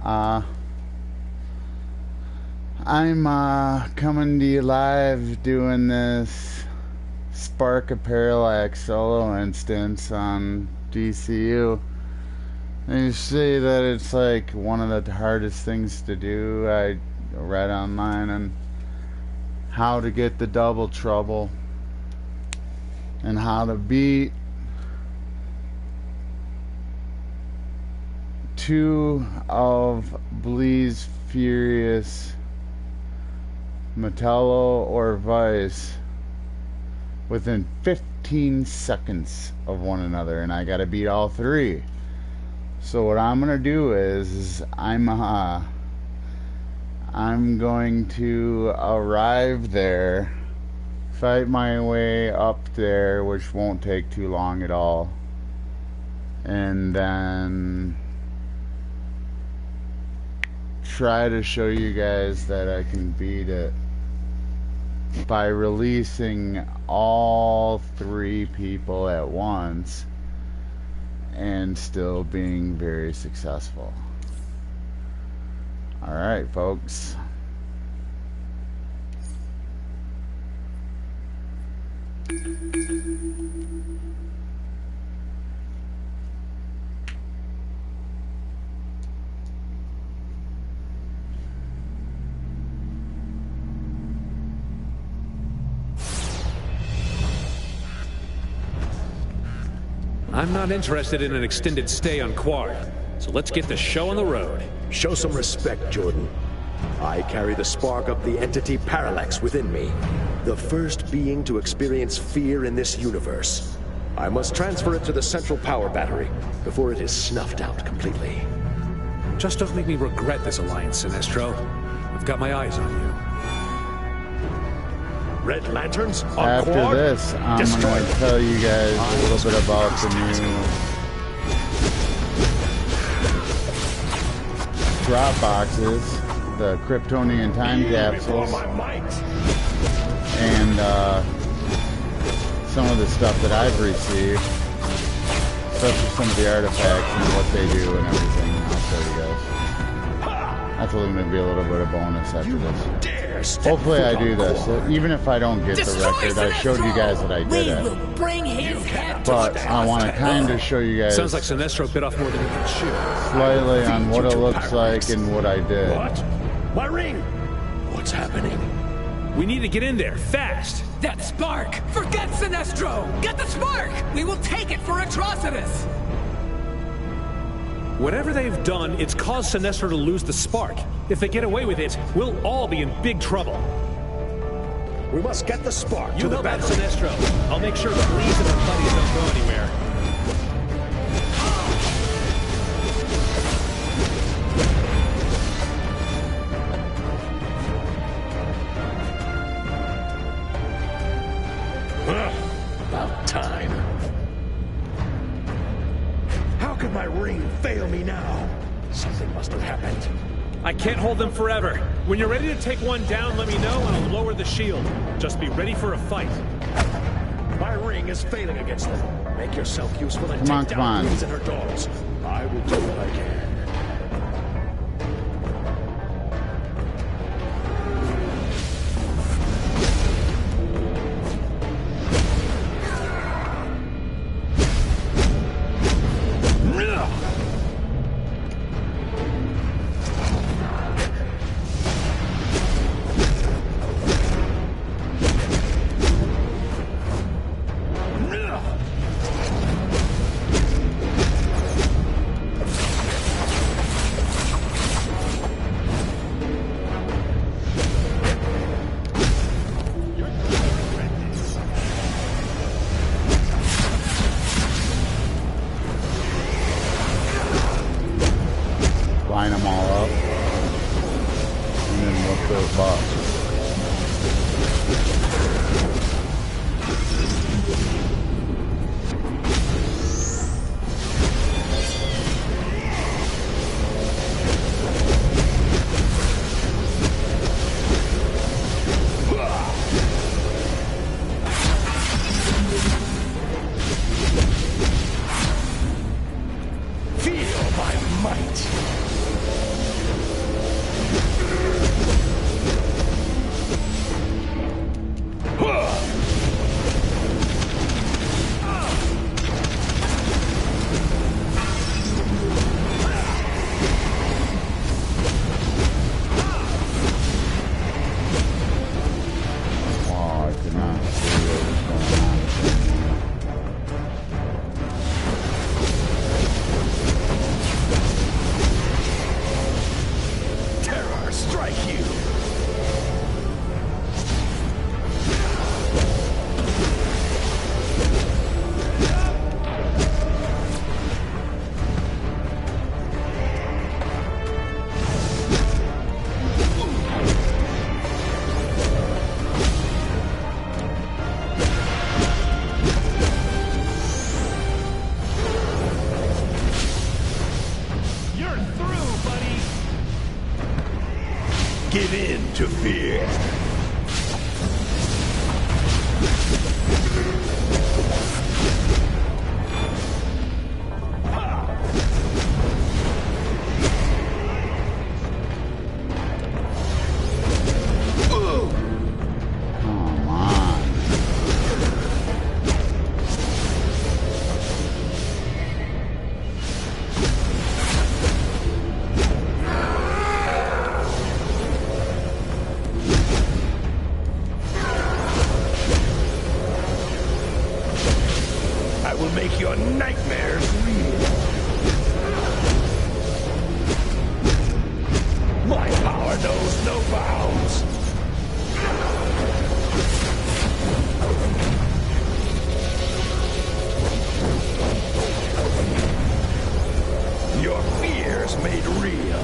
I'm coming to you live doing this Spark of Parallax solo instance on DCU. They say that it's like one of the hardest things to do. I read online on how to get the double trouble and how to beat two of Blee's Furious, Metallo or Vice, within 15 seconds of one another, and I gotta beat all three. So what I'm gonna do is I'm going to arrive there, fight my way up there, which won't take too long at all, and then try to show you guys that I can beat it by releasing all three people at once and still being very successful. Alright, folks. I'm not interested in an extended stay on Quard, so let's get the show on the road. Show some respect, Jordan. I carry the spark of the entity Parallax within me, the first being to experience fear in this universe. I must transfer it to the central power battery before it is snuffed out completely. Just don't make me regret this alliance, Sinestro. I've got my eyes on you. Red Lanterns on After Quard? this, I'm going to tell you guys a little bit about the new drop boxes, the Kryptonian time capsules, and some of the stuff that I've received, especially some of the artifacts and what they do and everything. I'll show you guys. That's going to be a little bit of bonus after this. Hopefully I do this. Even if I don't get the record, I showed you guys that I did it. But I want to kind of show you guys. Sounds like Sinestro bit off more than he can chew. Slightly on what it looks like and what I did. What? My ring! What's happening? We need to get in there, fast! That spark! Forget Sinestro! Get the spark! We will take it for Atrocitus! Whatever they've done, it's caused Sinestro to lose the spark. If they get away with it, we'll all be in big trouble. We must get the spark You to the help out battery. Sinestro. I'll make sure the Blees and their buddies don't go anywhere. About time. How could my ring fail me now? Something must have happened. I can't hold them forever. When you're ready to take one down, let me know and I'll lower the shield. Just be ready for a fight. My ring is failing against them. Make yourself useful and Come on, take come down on. Blees and her dogs. I will do what I can. Line them all up, and then look those boxes. Feel my might. Give in to fear. Make your nightmares real. My power knows no bounds. Your fears made real.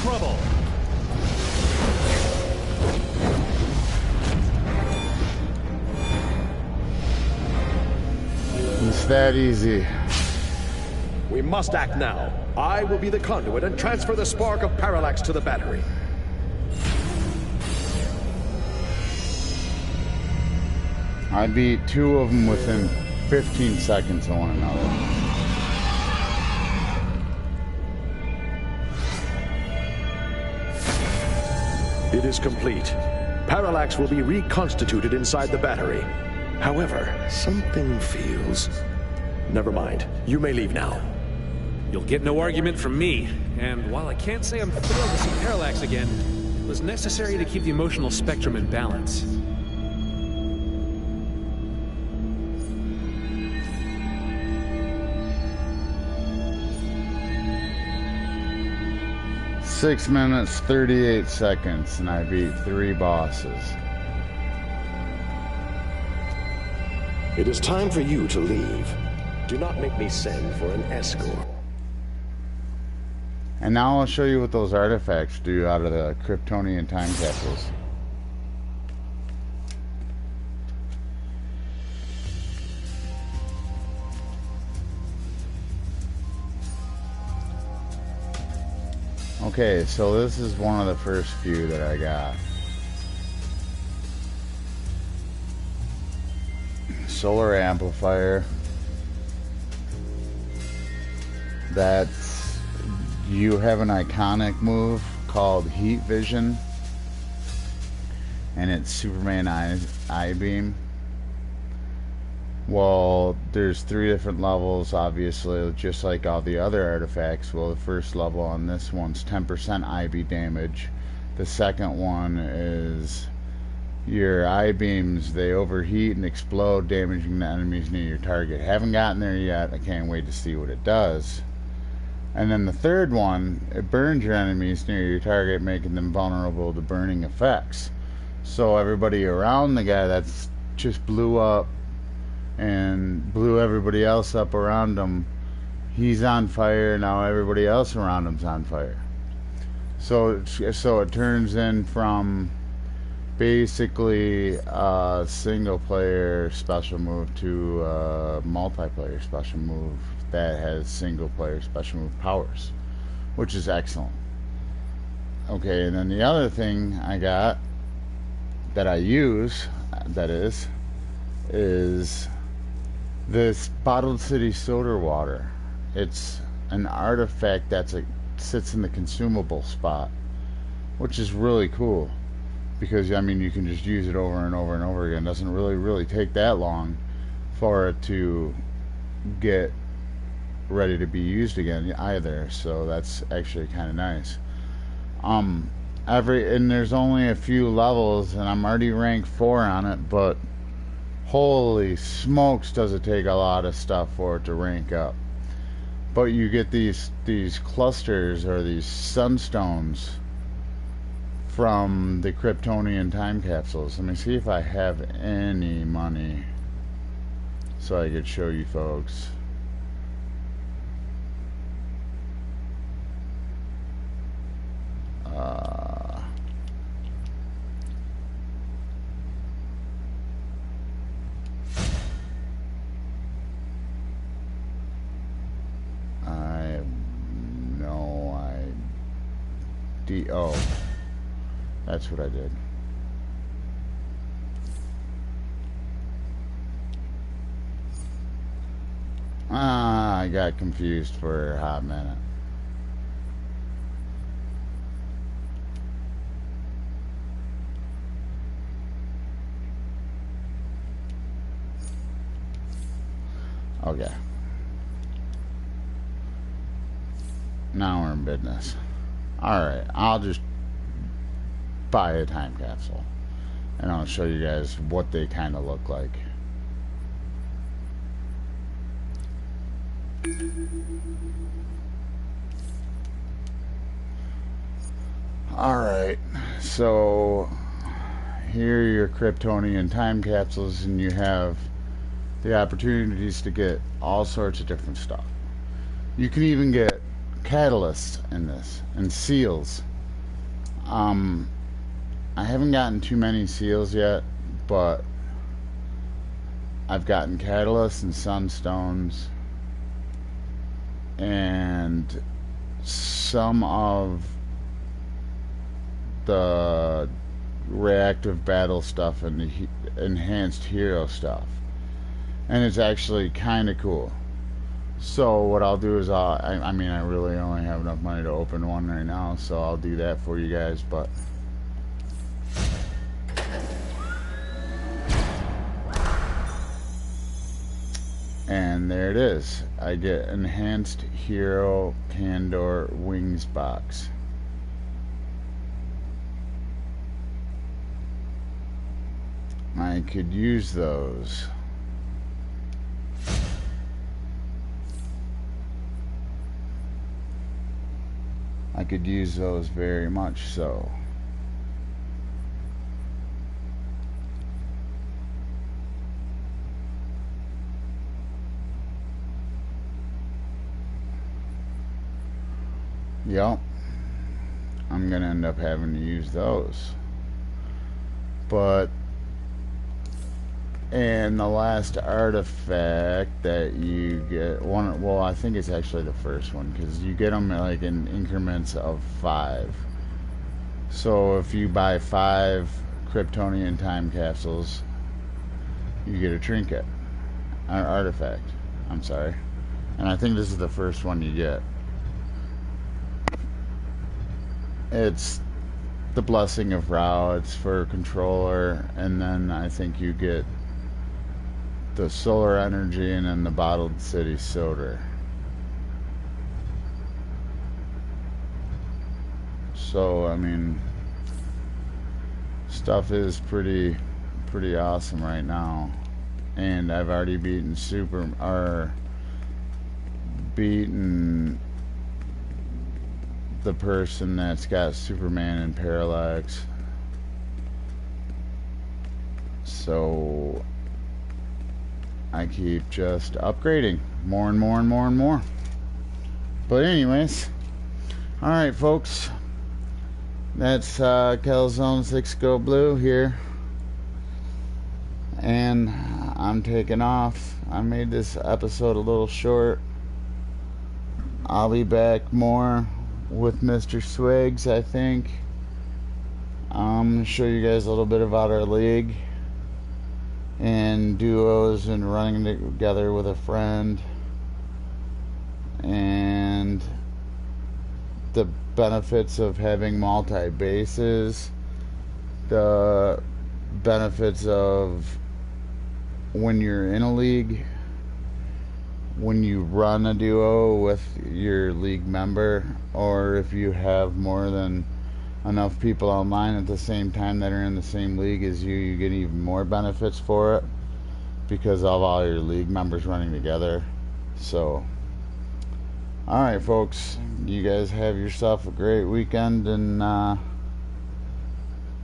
Trouble. It's that easy. We must act now. I will be the conduit and transfer the spark of parallax to the battery. I beat two of them within 15 seconds of one another. It is complete. Parallax will be reconstituted inside the battery. However, something feels... Never mind. You may leave now. You'll get no argument from me, and while I can't say I'm thrilled to see Parallax again, it was necessary to keep the emotional spectrum in balance. 6 minutes, 38 seconds, and I beat 3 bosses. It is time for you to leave. Do not make me send for an escort. And now I'll show you what those artifacts do out of the Kryptonian time capsules. Okay, so this is one of the first few that I got. Solar amplifier. That's, you have an iconic move called Heat Vision, and it's Superman I-beam. Well, there's 3 different levels, obviously, just like all the other artifacts. Well, the first level on this one's 10% IB damage. The second one is your I-beams, they overheat and explode, damaging the enemies near your target. Haven't gotten there yet. I can't wait to see what it does. And then the third one, it burns your enemies near your target, making them vulnerable to burning effects. So everybody around the guy that's just blew up and blew everybody else up around him, he's on fire. Now everybody else around him's on fire. So it turns in from basically a single player special move to a multiplayer special move that has single player special move powers, which is excellent. Okay, and then the other thing I got that I use, that is this Bottled City soda water. It's an artifact that's sits in the consumable spot, which is really cool, because I mean you can just use it over and over and over again. It doesn't really take that long for it to get ready to be used again either, so that's actually kind of nice. And there's only a few levels, and I'm already ranked 4 on it, but holy smokes, does it take a lot of stuff for it to rank up. But you get these clusters, or these sunstones, from the Kryptonian time capsules. Let me see if I have any money so I could show you folks. T-O. That's what I did. I got confused for a hot minute. Okay. Now we're in business. Alright, I'll just buy a time capsule. And I'll show you guys what they kind of look like. Alright, so here are your Kryptonian time capsules, and you have the opportunities to get all sorts of different stuff. You can even get catalysts in this, and seals. I haven't gotten too many seals yet, but I've gotten catalysts and sunstones, and some of the reactive battle stuff and the enhanced hero stuff, and it's actually kind of cool. So what I'll do is I mean, I really only have enough money to open one right now, so I'll do that for you guys. But and there it is. I get enhanced hero Pandora wings box. I could use those. I could use those very much so. Yep. I'm gonna end up having to use those. But and the last artifact that you get, well, I think it's actually the first one, because you get them like in increments of 5. So if you buy 5 Kryptonian time capsules, you get a trinket, or artifact, I'm sorry. And I think this is the first one you get. It's the Blessing of Ra. It's for controller, and then I think you get the solar energy, and then the bottled city soda. So I mean, stuff is pretty awesome right now, and I've already beaten beaten the person that's got Superman and Parallax. So I keep just upgrading more and more and more and more. But anyways, alright folks, that's Calzone 6 Go Blue here, and I'm taking off. I made this episode a little short. I'll be back more with Mr. Swigs, I think. I'm going to show you guys a little bit about our league and duos and running together with a friend, and the benefits of having multi-bases, the benefits of when you're in a league, when you run a duo with your league member, or if you have more than enough people online at the same time that are in the same league as you get even more benefits for it because of all your league members running together. So alright folks, you guys have yourself a great weekend, and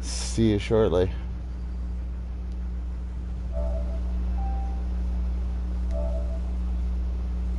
see you shortly.